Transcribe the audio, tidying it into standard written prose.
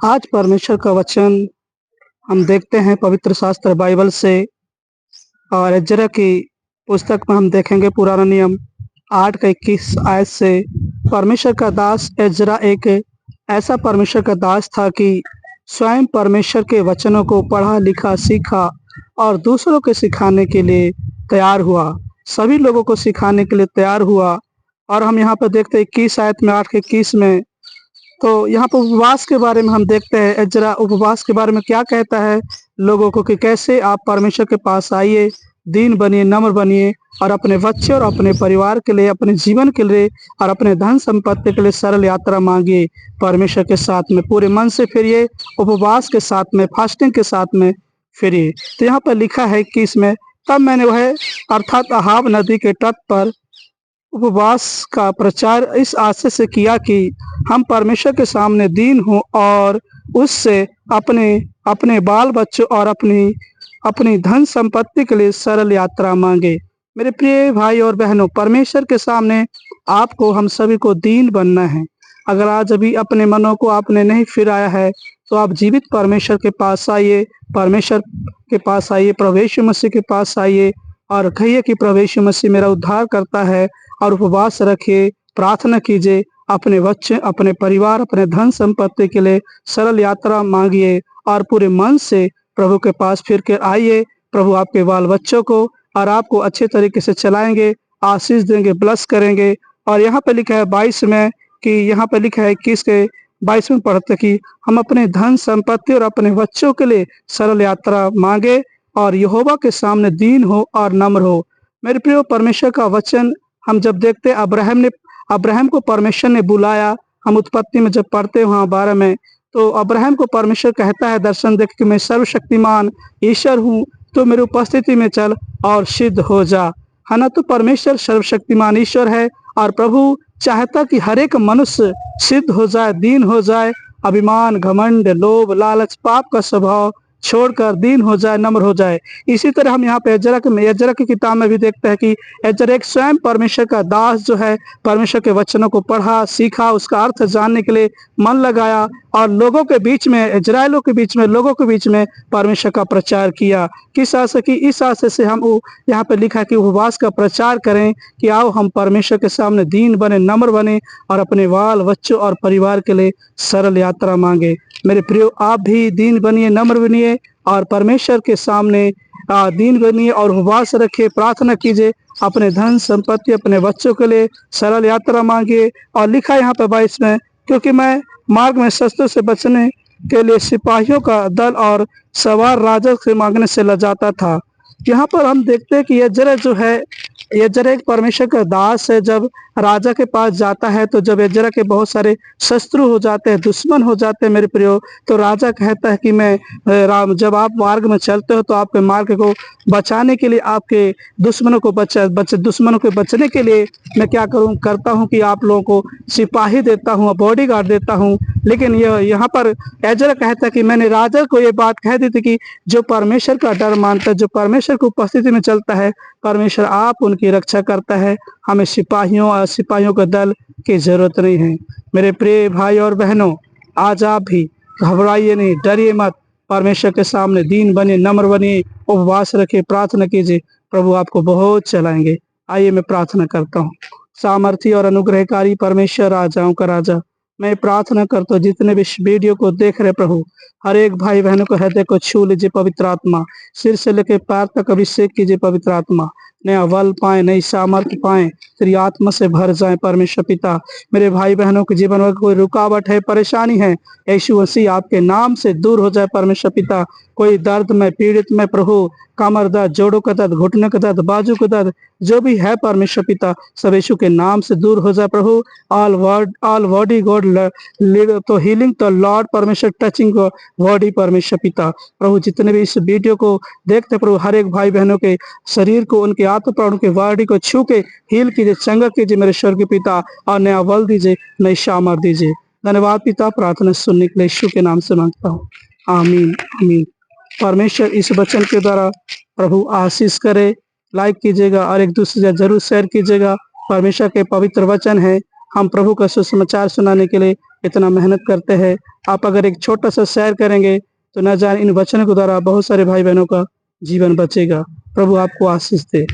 आज परमेश्वर का वचन हम देखते हैं पवित्र शास्त्र बाइबल से। और एजरा की पुस्तक में हम देखेंगे पुराना नियम 8 का 21 आयत से। परमेश्वर का दास एजरा एक ऐसा परमेश्वर का दास था कि स्वयं परमेश्वर के वचनों को पढ़ा लिखा सीखा और दूसरों को सिखाने के लिए तैयार हुआ, सभी लोगों को सिखाने के लिए तैयार हुआ। और हम यहाँ पर देखते हैं 21 आयत में 8 के 21 में, तो यहाँ पर उपवास के बारे में हम देखते हैं। एजरा उपवास के बारे में क्या कहता है लोगों को कि कैसे आप परमेश्वर के पास आइए, दीन बनिए, नम्र बनिए और अपने बच्चे और अपने परिवार के लिए, अपने जीवन के लिए और अपने धन संपत्ति के लिए सरल यात्रा मांगिए। परमेश्वर के साथ में पूरे मन से फिरिए, उपवास के साथ में, फास्टिंग के साथ में फिरिए। तो यहाँ पर लिखा है कि इसमें तब मैंने वह अर्थात अहाब नदी के तट पर उपवास का प्रचार इस आशय से किया कि हम परमेश्वर के सामने दीन हों और उससे अपने अपने बाल बच्चों और अपनी अपनी धन संपत्ति के लिए सरल यात्रा मांगे। मेरे प्रिय भाई और बहनों, परमेश्वर के सामने आपको, हम सभी को दीन बनना है। अगर आज अभी अपने मनों को आपने नहीं फिराया है तो आप जीवित परमेश्वर के पास आइए, परमेश्वर के पास आइए, प्रभु यीशु मसीह के पास आइए और कहिए कि प्रभु यीशु मसीह मेरा उद्धार करता है। और उपवास रखिए, प्रार्थना कीजिए, अपने बच्चे, अपने परिवार, अपने धन संपत्ति के लिए सरल यात्रा मांगिए और पूरे मन से प्रभु के पास फिर कर आइए। प्रभु आपके बाल बच्चों को और आपको अच्छे तरीके से चलाएंगे, आशीष देंगे, ब्लस करेंगे। और यहाँ पे लिखा है 22 में कि यहाँ पे लिखा है 21 के 22 में पढ़ते कि हम अपने धन संपत्ति और अपने बच्चों के लिए सरल यात्रा मांगे और यहोवा के सामने दीन हो और नम्र हो। मेरे प्रिय, परमेश्वर का वचन हम जब देखते अब्राहम को परमेश्वर ने बुलाया। हम उत्पत्ति में जब पढ़ते हैं वहाँ 12 में, तो अब्राहम को परमेश्वर कहता है दर्शन देख के, मैं सर्वशक्तिमान ईश्वर हूँ, तो मेरी उपस्थिति में चल और सिद्ध हो जा, है ना। तो परमेश्वर सर्वशक्तिमान ईश्वर है और प्रभु चाहता कि हर एक मनुष्य सिद्ध हो जाए, दीन हो जाए, अभिमान, घमंड, लोभ, लालच, पाप का स्वभाव छोड़कर दीन हो जाए, नम्र हो जाए। इसी तरह हम यहाँ पे एजरा की किताब में भी देखते हैं कि एजरा एक स्वयं परमेश्वर का दास जो है, परमेश्वर के वचनों को पढ़ा, सीखा, उसका अर्थ जानने के लिए मन लगाया और लोगों के बीच में, इजराइलों के बीच में, लोगों के बीच में परमेश्वर का प्रचार किया। किस आशय की? इस आशय से हम यहाँ पे लिखा कि उपवास का प्रचार करें कि आओ हम परमेश्वर के सामने दीन बने, नम्र बने और अपने बाल बच्चों और परिवार के लिए सरल यात्रा मांगे। मेरे प्रियो, आप भी दीन बनिए, नम्र बनिए और परमेश्वर के सामने दीन बनिए और उपवास रखिए, प्रार्थना कीजिए, अपने धन संपत्ति, अपने बच्चों के लिए सरल यात्रा मांगिए। और लिखा यहाँ पे 22 में, क्योंकि मैं मार्ग में शस्त्रों से बचने के लिए सिपाहियों का दल और सवार राजा से मांगने से लजाता था। यहाँ पर हम देखते हैं कि एजरा जो है, एजरा एक परमेश्वर का दास है। जब राजा के पास जाता है तो जब एजरा के बहुत सारे शत्रु हो जाते हैं, दुश्मन हो जाते हैं मेरे प्रियो, तो राजा कहता है कि मैं राम, जब आप मार्ग में चलते हो तो आपके मार्ग को बचाने के लिए, आपके दुश्मनों को दुश्मनों के बचने के लिए मैं क्या करता हूँ कि आप लोगों को सिपाही देता हूँ, बॉडी गार्ड देता हूँ। लेकिन यहाँ पर एजरा कहता है कि मैंने राजा को ये बात कह दी थी कि जो परमेश्वर का डर मानता है, जो परमेश्वर की उपस्थिति में चलता है, परमेश्वर आप उनकी रक्षा करता है। हमें सिपाहियों और सिपाहियों के दल की जरूरत नहीं है। मेरे प्रिय भाई और बहनों, आज आप भी घबराइए नहीं, डरिए मत, परमेश्वर के सामने दीन बनिए, नम्र बनिए, उपवास रखिए, प्रार्थना कीजिए, प्रभु आपको बहुत चलाएंगे। आइए मैं प्रार्थना करता हूँ। सामर्थी और अनुग्रहकारी परमेश्वर, राजाओं का राजा, मैं प्रार्थना करता हूँ जितने भी इस वीडियो को देख रहे प्रभु, हर एक भाई बहनों को हृदय को छू लीजिए पवित्र आत्मा, सिर से लेकर पैर तक अभिषेक कीजिए पवित्र आत्मा, नया बल पाए, नई सामर्थ्य पाए, तेरी आत्मा से भर जाए परमेश्वर पिता। मेरे भाई बहनों के जीवन में कोई रुकावट है, परेशानी है, यीशु मसीह आपके नाम से दूर हो जाए परमेश्वर पिता। कोई दर्द में, पीड़ित में प्रभु, कमर दर्द, जोड़ों का दर्द, घुटने का दर्द, बाजू का दर्द, जो भी है परमेश्वर पिता, सब यीशु के नाम से दूर हो जाए प्रभु। ऑल बॉडी गॉड तो हीलिंग तो लॉर्ड परमेश्वर टचिंग बॉडी परमेश्वर पिता। प्रभु जितने भी इस वीडियो को देखते प्रभु, हर एक भाई बहनों के शरीर को, उनके आत्मा प्राणों के बॉडी को छू के हील कीजिए, चंगा कीजिए मेरे स्वर्गीय पिता, और नया बल दीजिए, नई सामर्थ दीजिए। धन्यवाद पिता, प्रार्थना सुनने के लिए यीशु के नाम से मांगता हूँ, आमीन आमीन। परमेश्वर इस वचन के द्वारा प्रभु आशीष करे। लाइक कीजिएगा और एक दूसरे से जरूर शेयर कीजिएगा। परमेश्वर के पवित्र वचन है, हम प्रभु का सुसमाचार सुनाने के लिए इतना मेहनत करते हैं। आप अगर एक छोटा सा शेयर करेंगे तो न जाने इन वचनों के द्वारा बहुत सारे भाई बहनों का जीवन बचेगा। प्रभु आपको आशीष दे।